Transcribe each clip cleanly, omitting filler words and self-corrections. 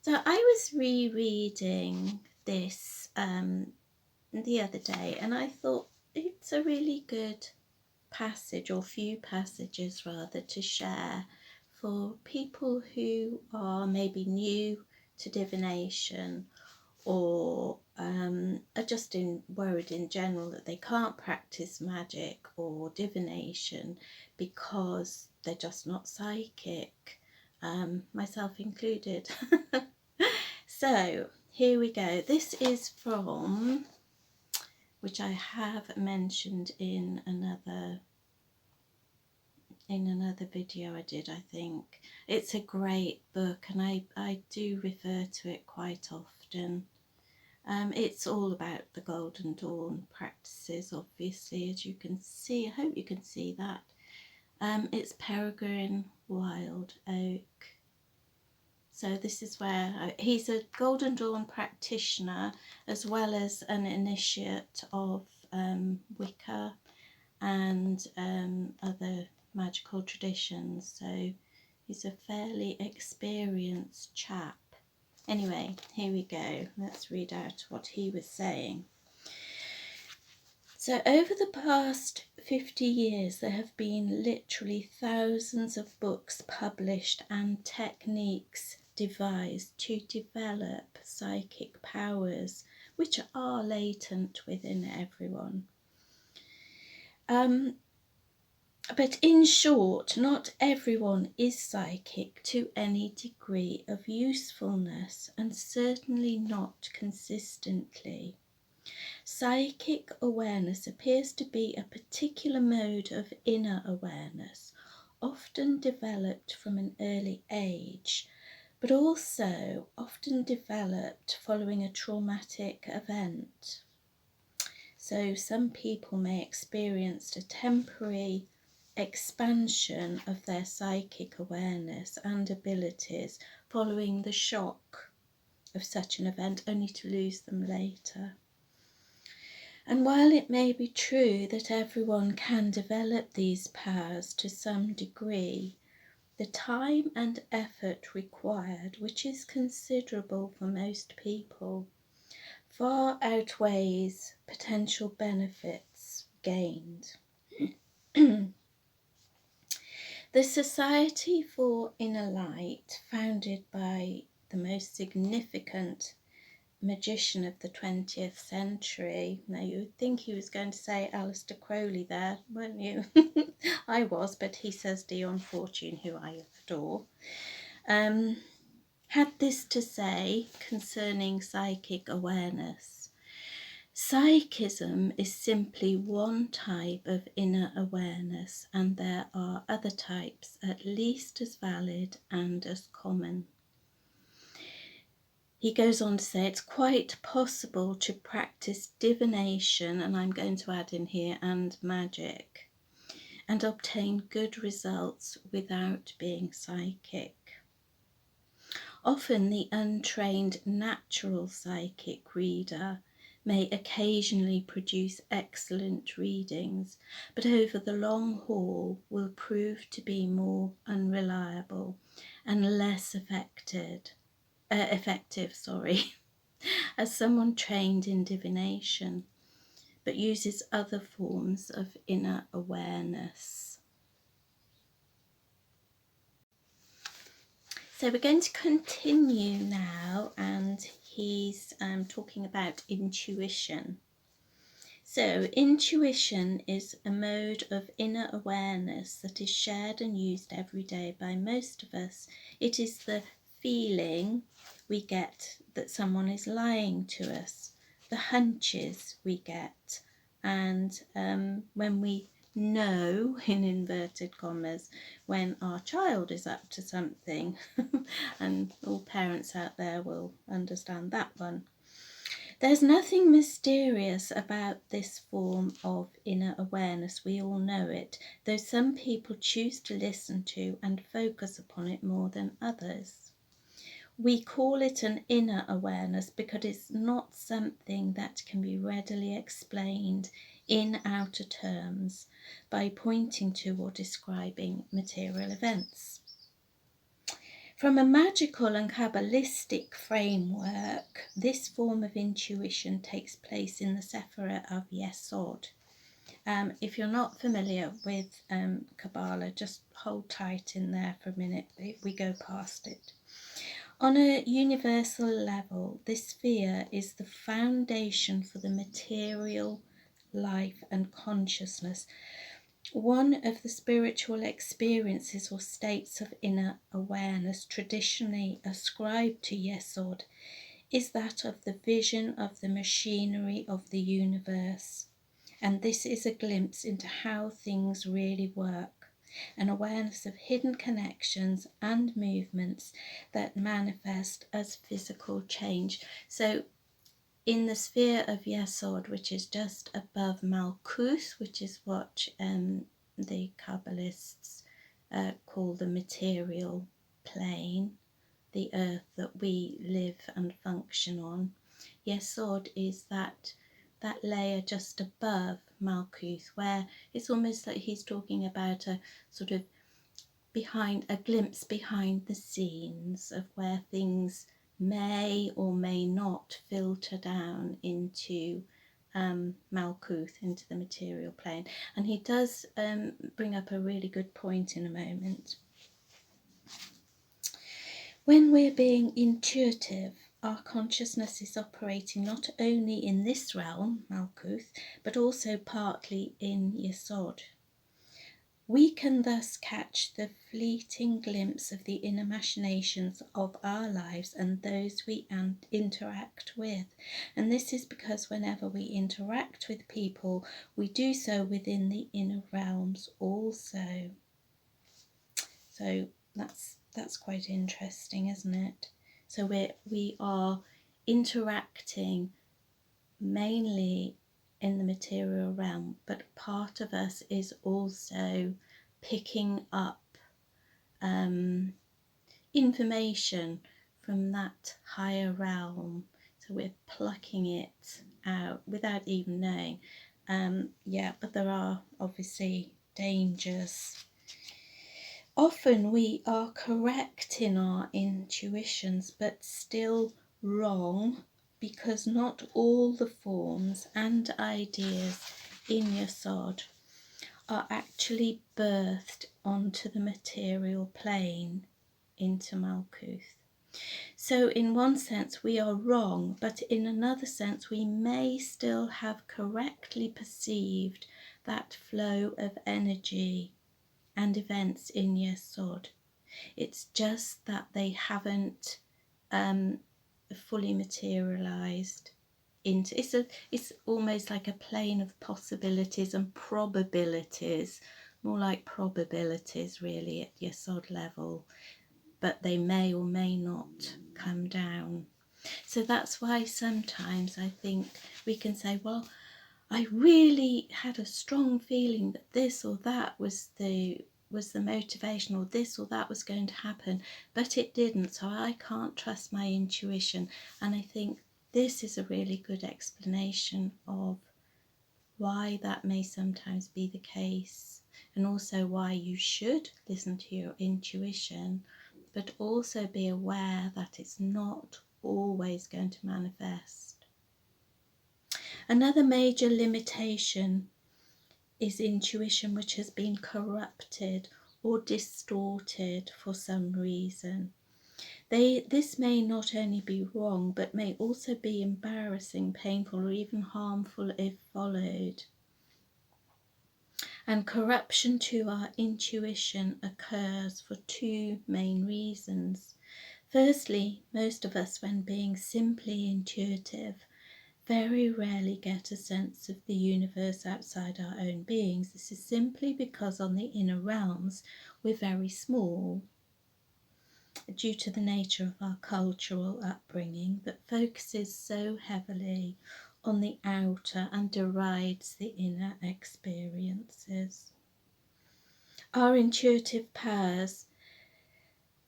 So I was rereading this the other day, and I thought it's a really good passage, or few passages rather, to share for people who are maybe new to divination, or are just worried in general that they can't practice magic or divination because they're just not psychic, myself included. So here we go. This is from, which I have mentioned in another video I did, I think. It's a great book, and I do refer to it quite often. It's all about the Golden Dawn practices, obviously, as you can see. I hope you can see that. It's Peregrine Wild Oak. So this is where he's a Golden Dawn practitioner, as well as an initiate of Wicca and other magical traditions. So he's a fairly experienced chap. Anyway, here we go. Let's read out what he was saying. So over the past 50 years, there have been literally thousands of books published and techniques devised to develop psychic powers, which are latent within everyone. But in short, not everyone is psychic to any degree of usefulness, and certainly not consistently. Psychic awareness appears to be a particular mode of inner awareness, often developed from an early age, but also often developed following a traumatic event. So some people may experience a temporary expansion of their psychic awareness and abilities following the shock of such an event, only to lose them later. And while it may be true that everyone can develop these powers to some degree, the time and effort required, which is considerable for most people, far outweighs potential benefits gained. The Society for Inner Light, founded by the most significant magician of the 20th century. Now you would think he was going to say Aleister Crowley there, weren't you? I was, but he says Dion Fortune, who I adore. Had this to say concerning psychic awareness. Psychism is simply one type of inner awareness, and there are other types at least as valid and as common. He goes on to say it's quite possible to practice divination, and I'm going to add in here, and magic, and obtain good results without being psychic. Often the untrained natural psychic reader may occasionally produce excellent readings, but over the long haul will prove to be more unreliable and less effective, as someone trained in divination, but uses other forms of inner awareness. So we're going to continue now, and he's talking about intuition. So intuition is a mode of inner awareness that is shared and used every day by most of us. It is the feeling we get that someone is lying to us, the hunches we get, and when we know, in inverted commas, when our child is up to something. And all parents out there will understand that one. There's nothing mysterious about this form of inner awareness. We all know it, though some people choose to listen to and focus upon it more than others. We call it an inner awareness because it's not something that can be readily explained in outer terms by pointing to or describing material events. From a magical and Kabbalistic framework, this form of intuition takes place in the Sephirah of Yesod. If you're not familiar with Kabbalah, just hold tight in there for a minute if we go past it. On a universal level, this sphere is the foundation for the material life and consciousness. One of the spiritual experiences or states of inner awareness traditionally ascribed to Yesod is that of the vision of the machinery of the universe. And this is a glimpse into how things really work, an awareness of hidden connections and movements that manifest as physical change. So in the sphere of Yesod, which is just above Malkuth, which is what the Kabbalists call the material plane, the earth that we live and function on, Yesod is that layer just above Malkuth, where it's almost like he's talking about a sort of a glimpse behind the scenes of where things may or may not filter down into Malkuth, into the material plane. And he does bring up a really good point in a moment. When we're being intuitive, our consciousness is operating not only in this realm, Malkuth, but also partly in Yesod. We can thus catch the fleeting glimpse of the inner machinations of our lives and those we interact with. And this is because whenever we interact with people, we do so within the inner realms also. So that's quite interesting, isn't it? So we are interacting mainly in the material realm, but part of us is also picking up information from that higher realm. So we're plucking it out without even knowing. But there are obviously dangers. Often we are correct in our intuitions, but still wrong, because not all the forms and ideas in Yesod are actually birthed onto the material plane, into Malkuth. So in one sense we are wrong, but in another sense we may still have correctly perceived that flow of energy and events in Yesod. It's just that they haven't fully materialized into. It's almost like a plane of possibilities and probabilities, more like probabilities really at Yesod level, but they may or may not come down. So that's why sometimes I think we can say, well, I really had a strong feeling that this or that was the motivation, or this or that was going to happen, but it didn't, so I can't trust my intuition. And I think this is a really good explanation of why that may sometimes be the case, and also why you should listen to your intuition, but also be aware that it's not always going to manifest. Another major limitation is intuition which has been corrupted or distorted for some reason. This may not only be wrong, but may also be embarrassing, painful, or even harmful if followed. And corruption to our intuition occurs for two main reasons. Firstly, most of us, when being simply intuitive, very rarely get a sense of the universe outside our own beings. This is simply because on the inner realms we're very small, due to the nature of our cultural upbringing that focuses so heavily on the outer and derides the inner experiences. Our intuitive powers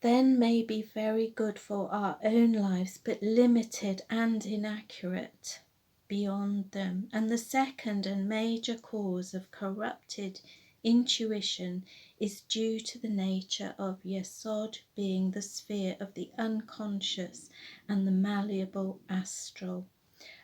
then may be very good for our own lives, but limited and inaccurate beyond them. And the second and major cause of corrupted intuition is due to the nature of Yesod being the sphere of the unconscious and the malleable astral,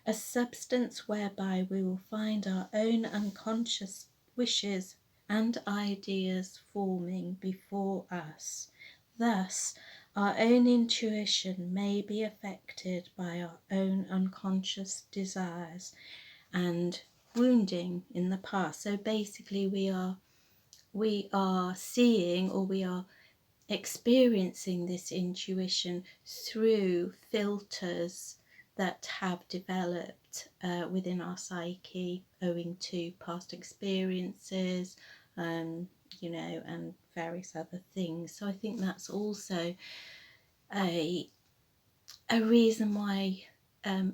a substance whereby we will find our own unconscious wishes and ideas forming before us. Thus, our own intuition may be affected by our own unconscious desires and wounding in the past. So basically we are seeing, or we are experiencing this intuition through filters that have developed within our psyche owing to past experiences, you know, and various other things. So I think that's also a reason why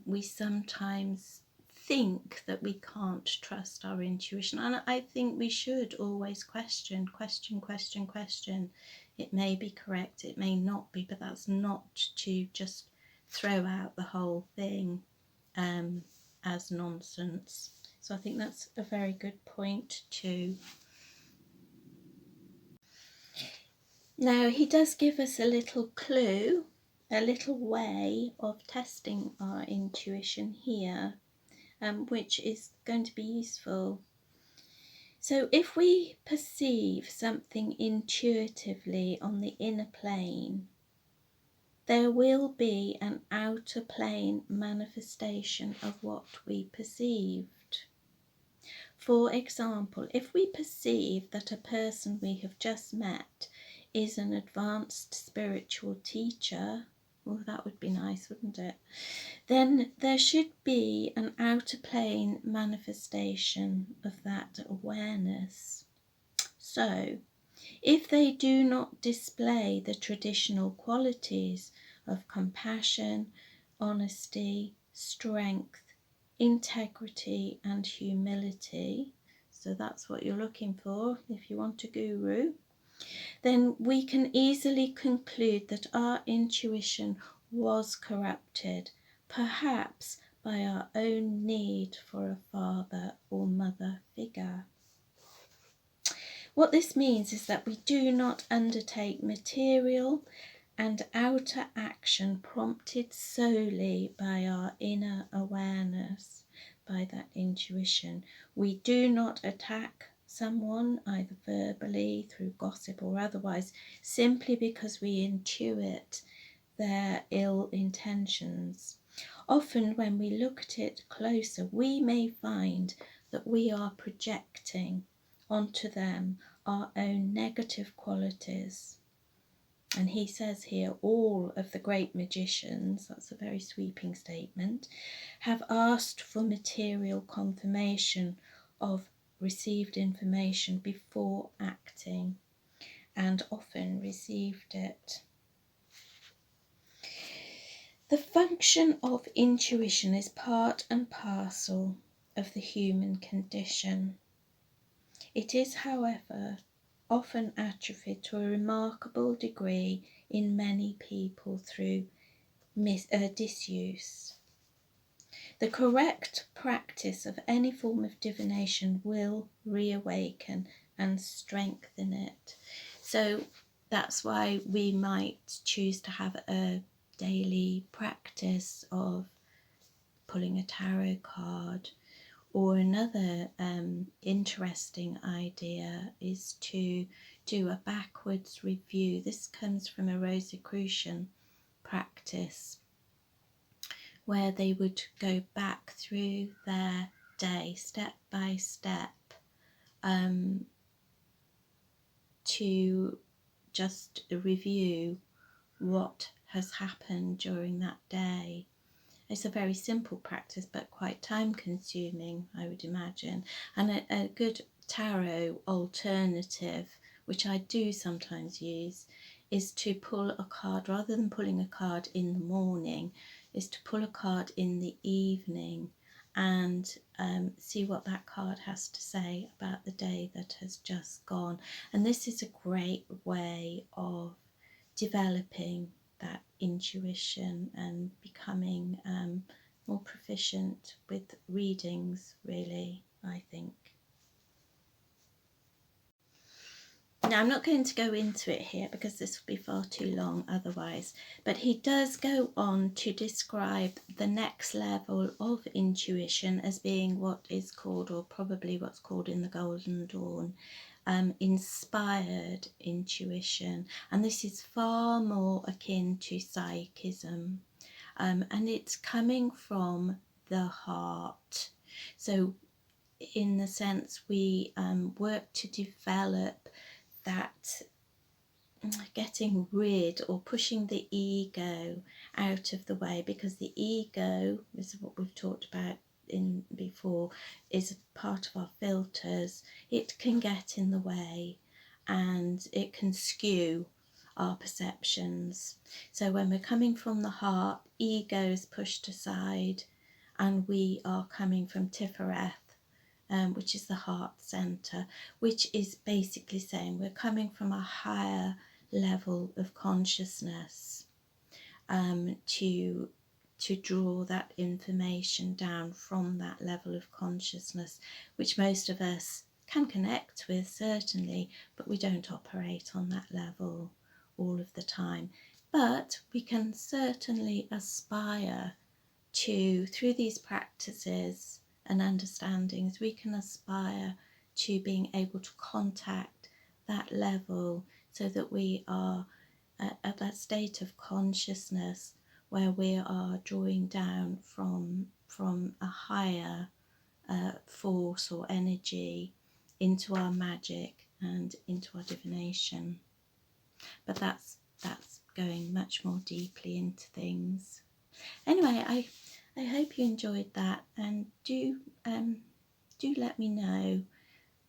we sometimes think that we can't trust our intuition. And I think we should always question. It may be correct, it may not be, but that's not to just throw out the whole thing as nonsense. So I think that's a very good point too. Now he does give us a little clue, a little way of testing our intuition here, which is going to be useful. So if we perceive something intuitively on the inner plane, there will be an outer plane manifestation of what we perceived. For example, if we perceive that a person we have just met is an advanced spiritual teacher, well, that would be nice, wouldn't it? Then there should be an outer plane manifestation of that awareness. So, if they do not display the traditional qualities of compassion, honesty, strength, integrity and humility, so that's what you're looking for if you want a guru, then we can easily conclude that our intuition was corrupted, perhaps by our own need for a father or mother figure. What this means is that we do not undertake material and outer action prompted solely by our inner awareness, by that intuition. We do not attack someone either verbally, through gossip or otherwise, simply because we intuit their ill intentions. Often when we look at it closer, we may find that we are projecting onto them our own negative qualities. And he says here, all of the great magicians, that's a very sweeping statement, have asked for material confirmation of received information before acting, and often received it. The function of intuition is part and parcel of the human condition. It is, however, often atrophied to a remarkable degree in many people through disuse. The correct practice of any form of divination will reawaken and strengthen it. So that's why we might choose to have a daily practice of pulling a tarot card. Or another interesting idea is to do a backwards review. This comes from a Rosicrucian practice where they would go back through their day step by step to just review what has happened during that day. It's a very simple practice, but quite time consuming, I would imagine. And a good tarot alternative, which I do sometimes use, is to pull a card, rather than pulling a card in the morning, is to pull a card in the evening and see what that card has to say about the day that has just gone. And this is a great way of developing that intuition and becoming more proficient with readings, really, I think. Now, I'm not going to go into it here because this would be far too long otherwise, but he does go on to describe the next level of intuition as being what is called, or probably what's called in the Golden Dawn, inspired intuition. And this is far more akin to psychism, and it's coming from the heart. So in the sense we work to develop that, getting rid or pushing the ego out of the way, because the ego is what we've talked about in before, is part of our filters. It can get in the way and it can skew our perceptions. So when we're coming from the heart, ego is pushed aside and we are coming from Tifereth, which is the heart center, which is basically saying we're coming from a higher level of consciousness, to draw that information down from that level of consciousness, which most of us can connect with, certainly, but we don't operate on that level all of the time. But we can certainly aspire to, through these practices and understandings, we can aspire to being able to contact that level, so that we are at that state of consciousness where we are drawing down from a higher force or energy into our magic and into our divination. But that's going much more deeply into things. Anyway, I hope you enjoyed that, and do let me know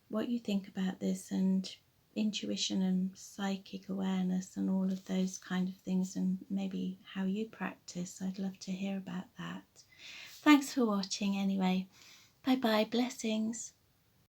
what you think about this, and intuition and psychic awareness and all of those kind of things, and maybe how you practice. I'd love to hear about that. Thanks for watching anyway. Bye bye, blessings.